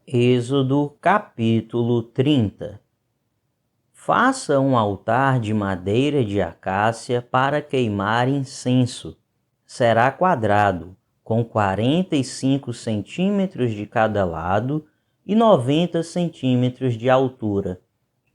Êxodo capítulo 30. Faça um altar de madeira de acácia para queimar incenso. Será quadrado, com 45 centímetros de cada lado e 90 centímetros de altura.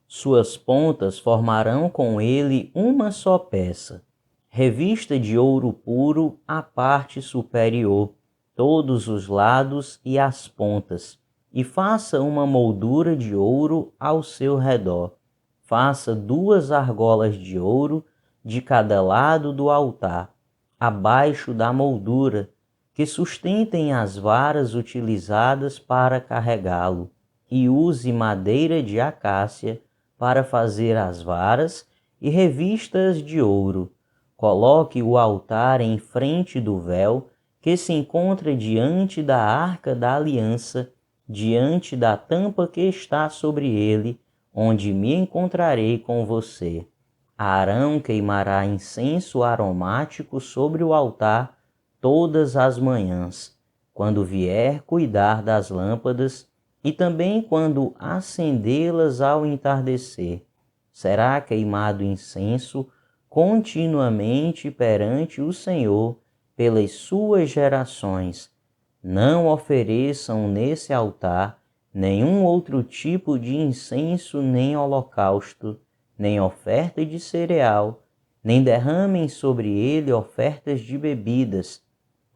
Suas pontas formarão com ele uma só peça. Revista de ouro puro a parte superior, todos os lados e as pontas, e faça uma moldura de ouro ao seu redor. Faça 2 argolas de ouro de cada lado do altar, abaixo da moldura, que sustentem as varas utilizadas para carregá-lo, e use madeira de acácia para fazer as varas e revistas de ouro. Coloque o altar em frente do véu que se encontra diante da arca da aliança, diante da tampa que está sobre ele, onde me encontrarei com você. Arão queimará incenso aromático sobre o altar todas as manhãs, quando vier cuidar das lâmpadas, e também quando acendê-las ao entardecer. Será queimado incenso continuamente perante o Senhor pelas suas gerações. Não ofereçam nesse altar nenhum outro tipo de incenso, nem holocausto, nem oferta de cereal, nem derramem sobre ele ofertas de bebidas.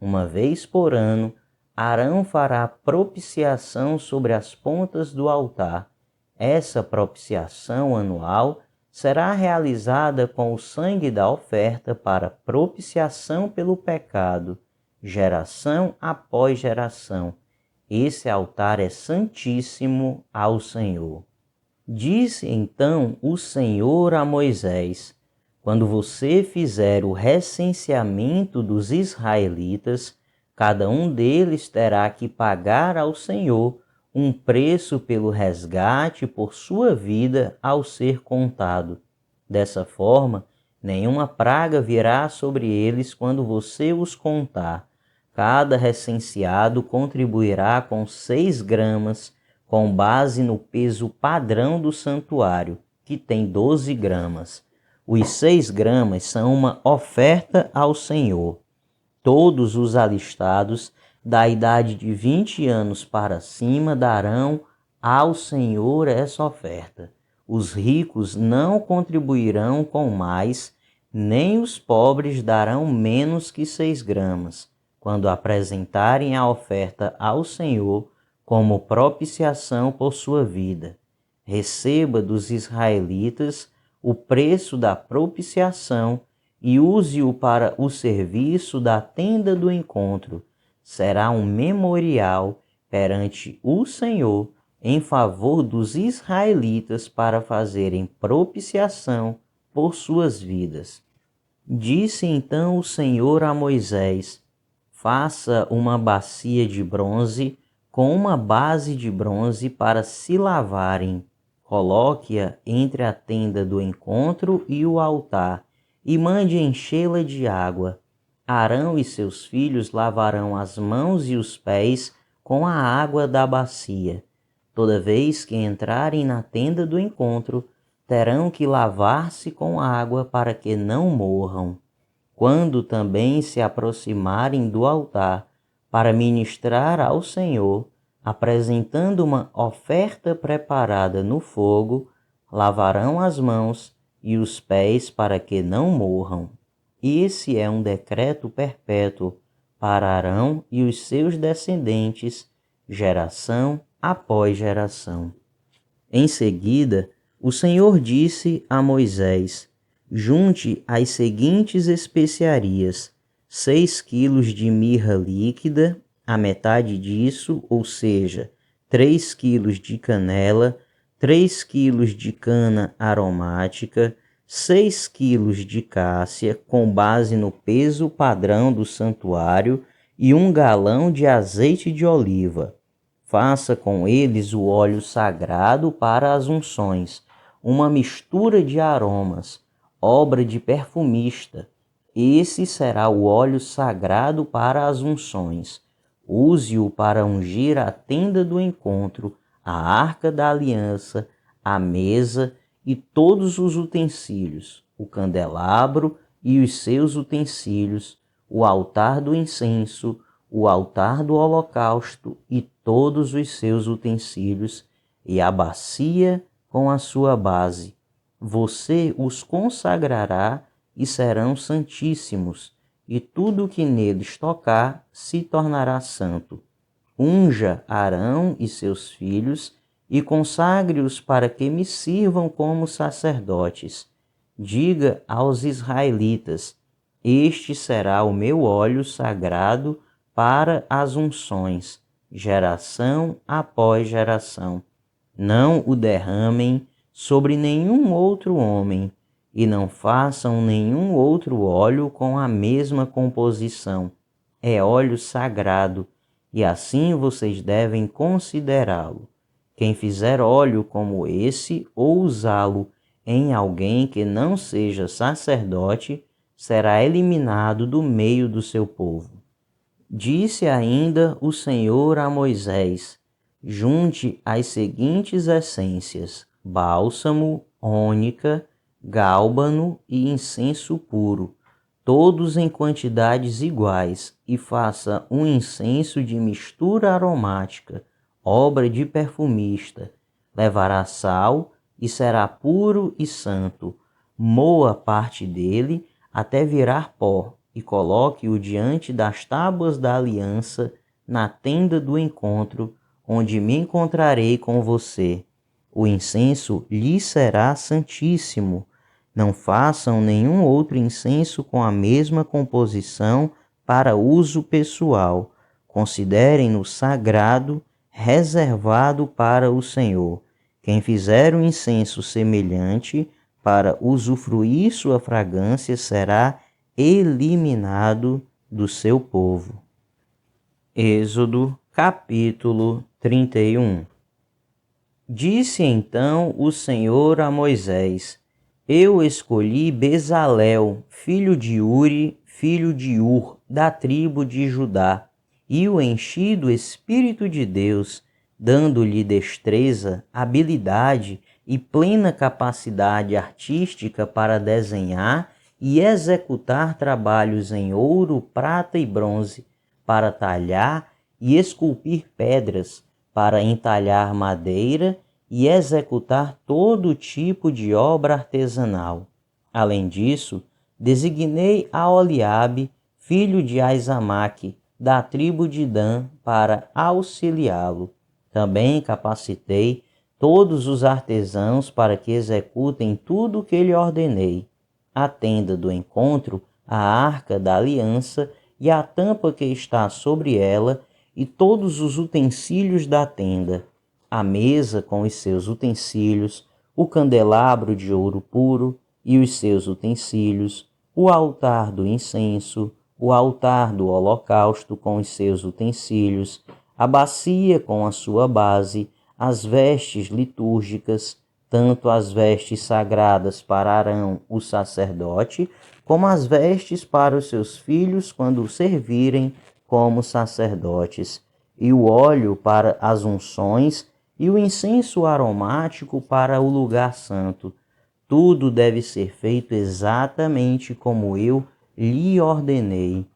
Uma vez por ano, Arão fará propiciação sobre as pontas do altar. Essa propiciação anual será realizada com o sangue da oferta para propiciação pelo pecado, geração após geração. Esse altar é santíssimo ao Senhor. Disse então o Senhor a Moisés: quando você fizer o recenseamento dos israelitas, cada um deles terá que pagar ao Senhor um preço pelo resgate por sua vida ao ser contado. Dessa forma, nenhuma praga virá sobre eles quando você os contar. Cada recenseado contribuirá com 6 gramas, com base no peso padrão do santuário, que tem 12 gramas. Os 6 gramas são uma oferta ao Senhor. Todos os alistados da idade de 20 anos para cima darão ao Senhor essa oferta. Os ricos não contribuirão com mais, nem os pobres darão menos que 6 gramas, quando apresentarem a oferta ao Senhor como propiciação por sua vida. Receba dos israelitas o preço da propiciação e use-o para o serviço da tenda do encontro. Será um memorial perante o Senhor em favor dos israelitas para fazerem propiciação por suas vidas. Disse então o Senhor a Moisés: faça uma bacia de bronze com uma base de bronze para se lavarem. Coloque-a entre a tenda do encontro e o altar, e mande enchê-la de água. Arão e seus filhos lavarão as mãos e os pés com a água da bacia. Toda vez que entrarem na tenda do encontro, terão que lavar-se com água para que não morram. Quando também se aproximarem do altar para ministrar ao Senhor, apresentando uma oferta preparada no fogo, lavarão as mãos e os pés para que não morram. Esse é um decreto perpétuo para Arão e os seus descendentes, geração após geração. Em seguida, o Senhor disse a Moisés: junte as seguintes especiarias: 6 quilos de mirra líquida, a metade disso, ou seja, 3 quilos de canela, 3 quilos de cana aromática, 6 quilos de cássia, com base no peso padrão do santuário, e 1 galão de azeite de oliva. Faça com eles o óleo sagrado para as unções, uma mistura de aromas, obra de perfumista. Esse será o óleo sagrado para as unções. Use-o para ungir a tenda do encontro, a arca da aliança, a mesa e todos os utensílios, o candelabro e os seus utensílios, o altar do incenso, o altar do holocausto e todos os seus utensílios, e a bacia com a sua base. Você os consagrará e serão santíssimos, e tudo que neles tocar se tornará santo. Unja Arão e seus filhos e consagre-os para que me sirvam como sacerdotes. Diga aos israelitas: este será o meu óleo sagrado para as unções, geração após geração. Não o derramem sobre nenhum outro homem, e não façam nenhum outro óleo com a mesma composição. É óleo sagrado, e assim vocês devem considerá-lo. Quem fizer óleo como esse ou usá-lo em alguém que não seja sacerdote, será eliminado do meio do seu povo. Disse ainda o Senhor a Moisés: junte as seguintes essências: bálsamo, ônica, gálbano e incenso puro, todos em quantidades iguais, e faça um incenso de mistura aromática, obra de perfumista. Levará sal e será puro e santo. Moa parte dele até virar pó e coloque-o diante das tábuas da aliança na tenda do encontro, onde me encontrarei com você. O incenso lhe será santíssimo. Não façam nenhum outro incenso com a mesma composição para uso pessoal. Considerem-no sagrado, reservado para o Senhor. Quem fizer um incenso semelhante para usufruir sua fragrância será eliminado do seu povo. Êxodo, capítulo 31. Disse então o Senhor a Moisés: eu escolhi Bezalel, filho de Uri, filho de Ur, da tribo de Judá, e o enchi do Espírito de Deus, dando-lhe destreza, habilidade e plena capacidade artística para desenhar e executar trabalhos em ouro, prata e bronze, para talhar e esculpir pedras, para entalhar madeira e executar todo tipo de obra artesanal. Além disso, designei a Oliabe, filho de Aizamaque, da tribo de Dan, para auxiliá-lo. Também capacitei todos os artesãos para que executem tudo o que lhe ordenei: a tenda do encontro, a arca da aliança e a tampa que está sobre ela, e todos os utensílios da tenda, a mesa com os seus utensílios, o candelabro de ouro puro e os seus utensílios, o altar do incenso, o altar do holocausto com os seus utensílios, a bacia com a sua base, as vestes litúrgicas, tanto as vestes sagradas para Arão, o sacerdote, como as vestes para os seus filhos quando o servirem como sacerdotes, e o óleo para as unções, e o incenso aromático para o lugar santo. Tudo deve ser feito exatamente como eu lhe ordenei.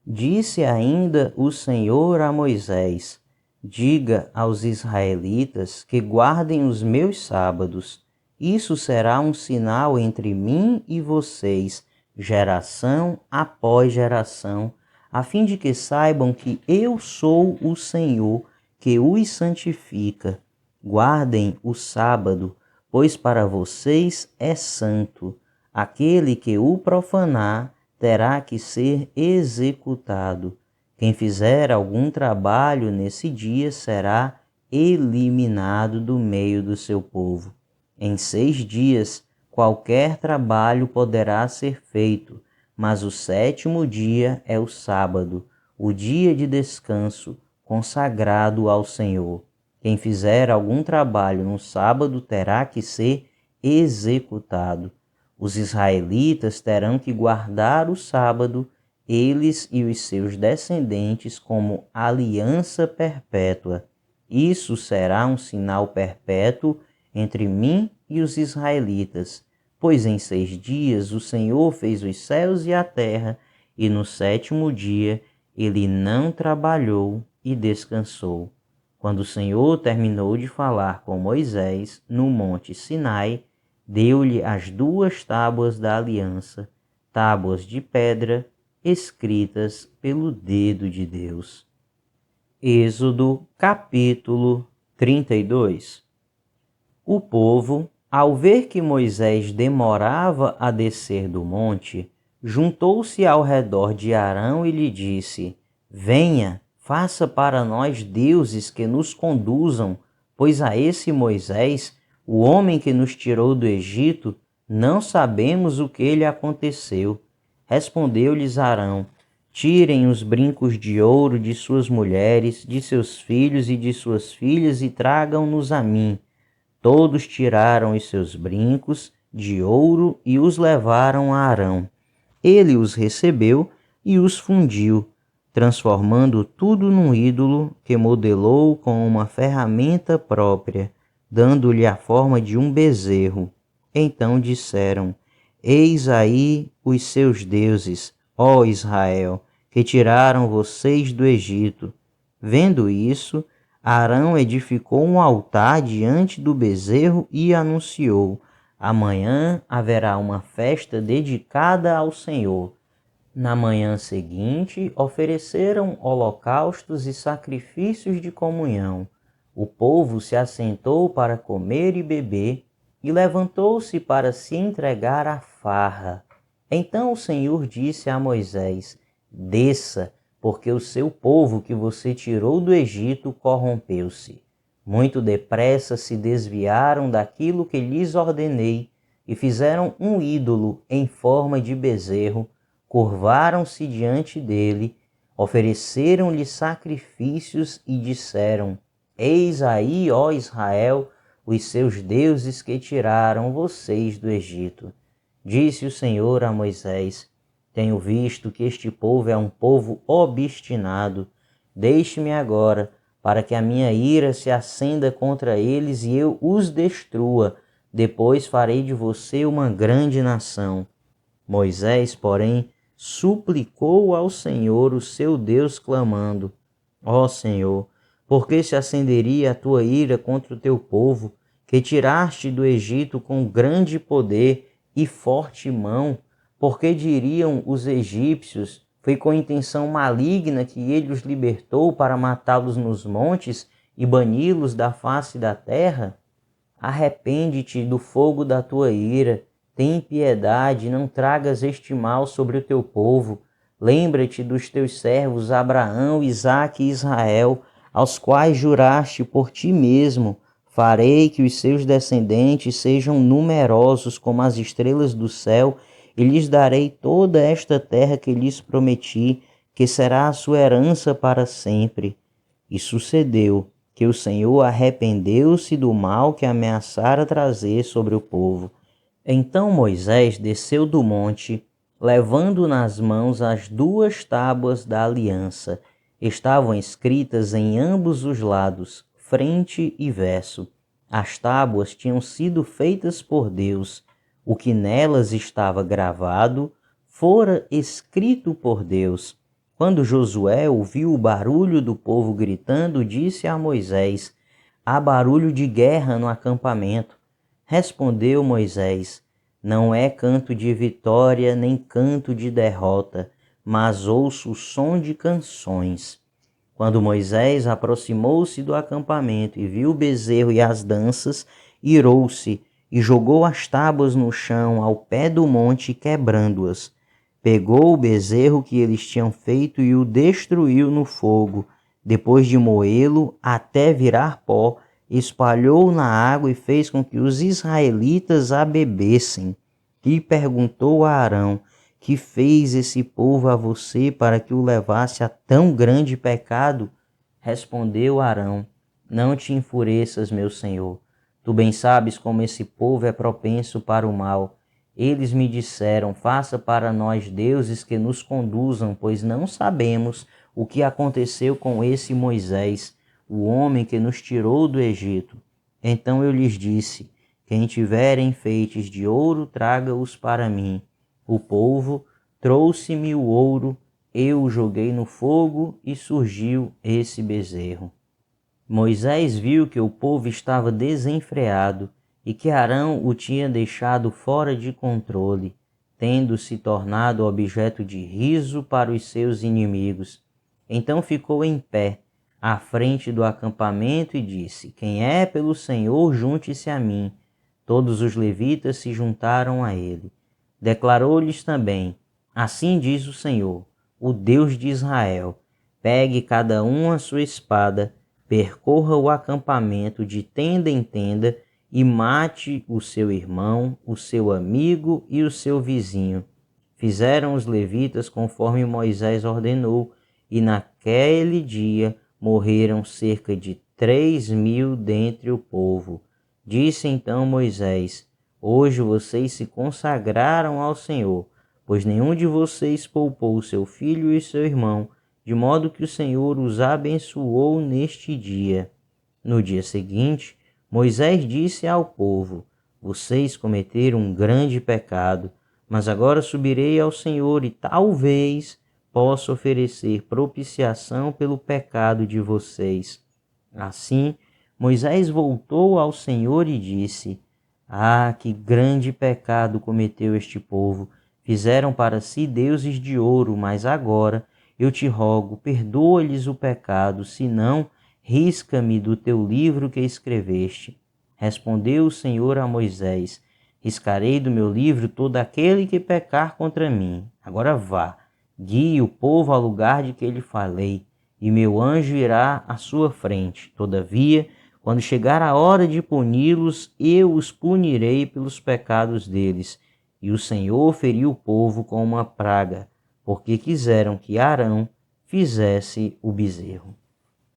Disse ainda o Senhor a Moisés: diga aos israelitas que guardem os meus sábados. Isso será um sinal entre mim e vocês, geração após geração, a fim de que saibam que eu sou o Senhor, que os santifica. Guardem o sábado, pois para vocês é santo. Aquele que o profanar terá que ser executado. Quem fizer algum trabalho nesse dia será eliminado do meio do seu povo. Em 6 dias, qualquer trabalho poderá ser feito, mas o 7º dia é o sábado, o dia de descanso, consagrado ao Senhor. Quem fizer algum trabalho no sábado terá que ser executado. Os israelitas terão que guardar o sábado eles e os seus descendentes como aliança perpétua. Isso será um sinal perpétuo entre mim e os israelitas, pois em 6 dias o Senhor fez os céus e a terra, e no 7º dia ele não trabalhou e descansou. Quando o Senhor terminou de falar com Moisés no monte Sinai, deu-lhe as 2 tábuas da aliança, tábuas de pedra, escritas pelo dedo de Deus. Êxodo capítulo 32. O povo, ao ver que Moisés demorava a descer do monte, juntou-se ao redor de Arão e lhe disse: Venha, faça para nós deuses que nos conduzam, pois a esse Moisés, o homem que nos tirou do Egito, não sabemos o que lhe aconteceu. Respondeu-lhes Arão: Tirem os brincos de ouro de suas mulheres, de seus filhos e de suas filhas e tragam-nos a mim. Todos tiraram os seus brincos de ouro e os levaram a Arão. Ele os recebeu e os fundiu, transformando tudo num ídolo que modelou com uma ferramenta própria, dando-lhe a forma de um bezerro. Então disseram: Eis aí os seus deuses, ó Israel, que tiraram vocês do Egito. Vendo isso, Arão edificou um altar diante do bezerro e anunciou: Amanhã haverá uma festa dedicada ao Senhor. Na manhã seguinte, ofereceram holocaustos e sacrifícios de comunhão. O povo se assentou para comer e beber, e levantou-se para se entregar à farra. Então o Senhor disse a Moisés: Desça, porque o seu povo que você tirou do Egito corrompeu-se. Muito depressa se desviaram daquilo que lhes ordenei e fizeram um ídolo em forma de bezerro, curvaram-se diante dele, ofereceram-lhe sacrifícios e disseram: Eis aí, ó Israel, os seus deuses que tiraram vocês do Egito. Disse o Senhor a Moisés: Tenho visto que este povo é um povo obstinado. Deixe-me agora, para que a minha ira se acenda contra eles e eu os destrua. Depois farei de você uma grande nação. Moisés, porém, suplicou ao Senhor, o seu Deus, clamando: Ó Senhor, por que se acenderia a tua ira contra o teu povo, que tiraste do Egito com grande poder e forte mão? Porque diriam os egípcios: Foi com intenção maligna que ele os libertou para matá-los nos montes e bani-los da face da terra? Arrepende-te do fogo da tua ira, tem piedade, não tragas este mal sobre o teu povo. Lembra-te dos teus servos Abraão, Isaque e Israel, aos quais juraste por ti mesmo: Farei que os seus descendentes sejam numerosos como as estrelas do céu, e lhes darei toda esta terra que lhes prometi, que será a sua herança para sempre. E sucedeu que o Senhor arrependeu-se do mal que ameaçara trazer sobre o povo. Então Moisés desceu do monte, levando nas mãos as 2 tábuas da aliança. Estavam escritas em ambos os lados, frente e verso. As tábuas tinham sido feitas por Deus. O que nelas estava gravado fora escrito por Deus. Quando Josué ouviu o barulho do povo gritando, disse a Moisés: Há barulho de guerra no acampamento. Respondeu Moisés: Não é canto de vitória nem canto de derrota, mas ouço o som de canções. Quando Moisés aproximou-se do acampamento e viu o bezerro e as danças, irou-se e jogou as tábuas no chão ao pé do monte, quebrando-as. Pegou o bezerro que eles tinham feito e o destruiu no fogo. Depois de moê-lo até virar pó, espalhou na água e fez com que os israelitas a bebessem. E perguntou a Arão: Que fez esse povo a você para que o levasse a tão grande pecado? Respondeu Arão: Não te enfureças, meu senhor. Tu bem sabes como esse povo é propenso para o mal. Eles me disseram: faça para nós deuses que nos conduzam, pois não sabemos o que aconteceu com esse Moisés, o homem que nos tirou do Egito. Então eu lhes disse: quem tiver enfeites de ouro, traga-os para mim. O povo trouxe-me o ouro, eu o joguei no fogo e surgiu esse bezerro. Moisés viu que o povo estava desenfreado e que Arão o tinha deixado fora de controle, tendo se tornado objeto de riso para os seus inimigos. Então ficou em pé, à frente do acampamento, e disse: quem é pelo Senhor, junte-se a mim. Todos os levitas se juntaram a ele. Declarou-lhes também: assim diz o Senhor, o Deus de Israel: pegue cada um a sua espada, percorra o acampamento de tenda em tenda e mate o seu irmão, o seu amigo e o seu vizinho. Fizeram os levitas conforme Moisés ordenou, e naquele dia morreram cerca de 3.000 dentre o povo. Disse então Moisés: hoje vocês se consagraram ao Senhor, pois nenhum de vocês poupou seu filho e seu irmão, de modo que o Senhor os abençoou neste dia. No dia seguinte, Moisés disse ao povo: vocês cometeram um grande pecado, mas agora subirei ao Senhor e talvez possa oferecer propiciação pelo pecado de vocês. Assim, Moisés voltou ao Senhor e disse: ah, que grande pecado cometeu este povo! Fizeram para si deuses de ouro, mas agora eu te rogo, perdoa-lhes o pecado, senão risca-me do teu livro que escreveste. Respondeu o Senhor a Moisés: riscarei do meu livro todo aquele que pecar contra mim. Agora vá, guie o povo ao lugar de que lhe falei, e meu anjo irá à sua frente. Todavia, quando chegar a hora de puni-los, eu os punirei pelos pecados deles. E o Senhor feriu o povo com uma praga, porque quiseram que Arão fizesse o bezerro.